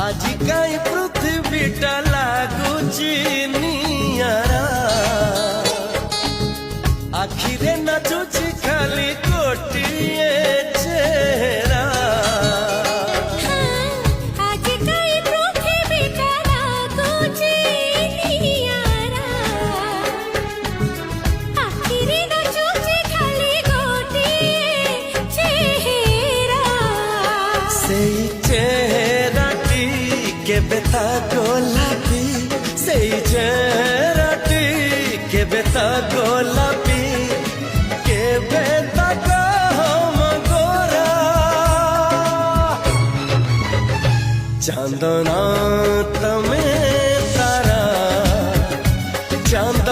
आज कई पृथ्वीटा लागुची नियारा आखिरे नाचुची खाली गोटिए चेहरा आज कई पृथ्वीटा लागुची नियारा आखिरे नाचुची खाली गोटिए चेहरा सेई चेहराटी केबे ता गोलापी सेई चेहराटी केबे ता गोलापी केबे ता हम गोरा चांदना तमे तारा चांद